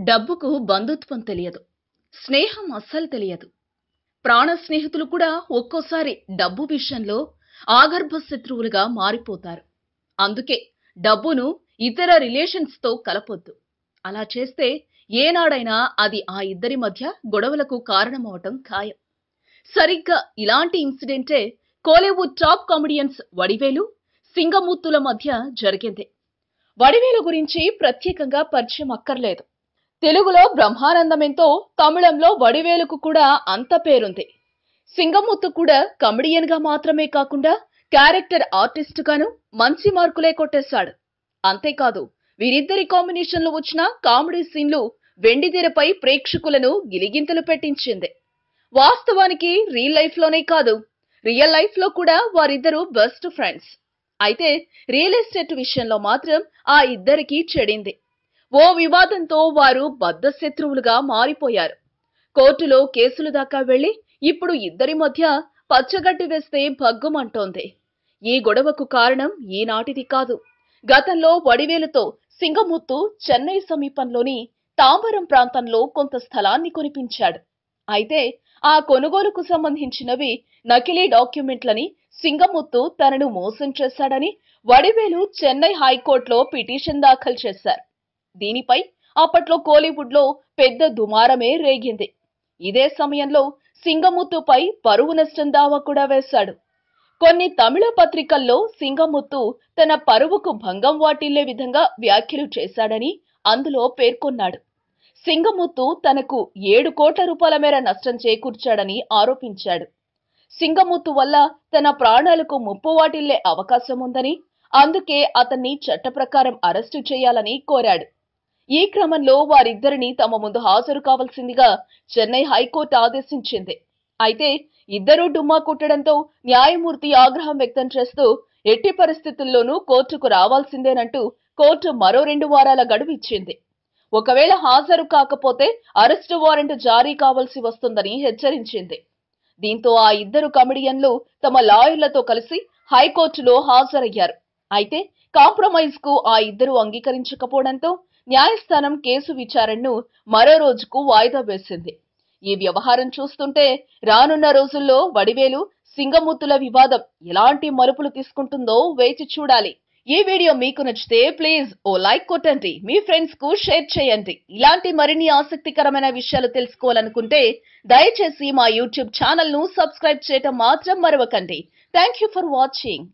డబ్బుకు బంధుత్వం తెలియదు. స్నేహం అస్సలు తెలియదు. ప్రాణ స్నేహితులు కూడా ఒక్కోసారి డబ్బు విషయంలో ఆగర్భ శత్రువులుగా మారిపోతారు. అందుకే డబ్బును ఇతర రిలేషన్స్‌తో కలపొద్దు. అలా చేస్తే ఏనాడైనా అది ఆ ఇద్దరి మధ్య గొడవలకు కారణమవటం ఖాయం. సరిగ్గా ఇలాంటి ఇన్సిడెంటే కోలీవుడ్ టాప్ కామెడియన్స్ వడివేలు, సింగమూర్తుల మధ్య జరిగింది. వడివేలు గురించి ప్రత్యేకంగా పరిచయం అక్కర్లేదు. తెలుగులో బ్రహ్మానందమెంతో తమిళంలో వడివేలుకు కూడా అంత పేరుంది. సింగముత్తు కూడా కమెడియన్ గా మాత్రమే కాకుండా క్యారెక్టర్ ఆర్టిస్ట్ గాను మంచి మార్కులే కొట్టేశాడు. అంతేకాదు వీరిద్దరి కాంబినేషన్ లో వచ్చిన కామెడీ సీన్లు వెండితెరపై ప్రేక్షకులను గిలిగింతలు పెట్టించింది. వాస్తవానికి రియల్ లైఫ్ లోనే కాదు, రియల్ లైఫ్ లో కూడా వారిద్దరూ బెస్ట్ ఫ్రెండ్స్. అయితే రియల్ ఎస్టేట్ విషయంలో మాత్రం ఆ ఇద్దరికి చెడింది. ఓ వివాదంతో వారు బద్ధ శత్రువులుగా మారిపోయారు. కోర్టులో కేసులు దాకా వెళ్లి ఇప్పుడు ఇద్దరి మధ్య పచ్చగడ్డి వేస్తే భగ్గుమంటోంది. ఈ గొడవకు కారణం ఈనాటిది కాదు. గతంలో వడివేలుతో సింగముత్తు చెన్నై సమీపంలోని తాంబరం ప్రాంతంలో కొంత స్థలాన్ని కొనిపించాడు. అయితే ఆ కొనుగోలుకు సంబంధించినవి నకిలీ డాక్యుమెంట్లని, సింగముత్తు తనను మోసం చేశాడని వడివేలు చెన్నై హైకోర్టులో పిటిషన్ దాఖలు చేశారు. దీనిపై అప్పట్లో కోలీవుడ్ లో పెద్ద దుమారమే రేగింది. ఇదే సమయంలో సింగముత్తుపై పరువు నష్టం దావా కూడా వేశాడు. కొన్ని తమిళ పత్రికల్లో సింగముత్తు తన పరువుకు భంగం వాటిల్లే విధంగా వ్యాఖ్యలు చేశాడని అందులో పేర్కొన్నాడు. సింగముత్తు తనకు 7 కోట్ల రూపాయల మేర నష్టం చేకూర్చాడని ఆరోపించాడు. సింగముత్తు వల్ల తన ప్రాణాలకు ముప్పు వాటిల్లే అవకాశం ఉందని, అందుకే అతన్ని చట్ట ప్రకారం అరెస్టు చేయాలని కోరాడు. ఈ క్రమంలో వారిద్దరిని తమ ముందు హాజరు కావాల్సిందిగా చెన్నై హైకోర్టు ఆదేశించింది. అయితే ఇద్దరూ డుమ్మా కుట్టడంతో న్యాయమూర్తి ఆగ్రహం వ్యక్తం చేస్తూ ఎట్టి పరిస్థితుల్లోనూ కోర్టుకు రావాల్సిందేనంటూ కోర్టు మరో 2 వారాల గడువు ఇచ్చింది. ఒకవేళ హాజరు కాకపోతే అరెస్టు వారెంట్ జారీ కావాల్సి వస్తుందని హెచ్చరించింది. దీంతో ఆ ఇద్దరు కమెడియన్లు తమ లాయర్లతో కలిసి హైకోర్టులో హాజరయ్యారు. అయితే కాంప్రమైజ్ కు ఆ ఇద్దరు అంగీకరించకపోవడంతో న్యాయస్థానం కేసు విచారణను మరో రోజుకు వాయిదా వేసింది. ఈ వ్యవహారం చూస్తుంటే రానున్న రోజుల్లో వడివేలు, సింగముత్తుల వివాదం ఎలాంటి మలుపులు తీసుకుంటుందో వేచి చూడాలి. ఈ వీడియో మీకు నచ్చితే ప్లీజ్ ఓ లైక్ కొట్టండి, మీ ఫ్రెండ్స్ కు షేర్ చేయండి. ఇలాంటి మరిన్ని ఆసక్తికరమైన విషయాలు తెలుసుకోవాలనుకుంటే దయచేసి మా యూట్యూబ్ ఛానల్ ను సబ్స్క్రైబ్ చేయటం మాత్రం మరవకండి. Thank you for watching.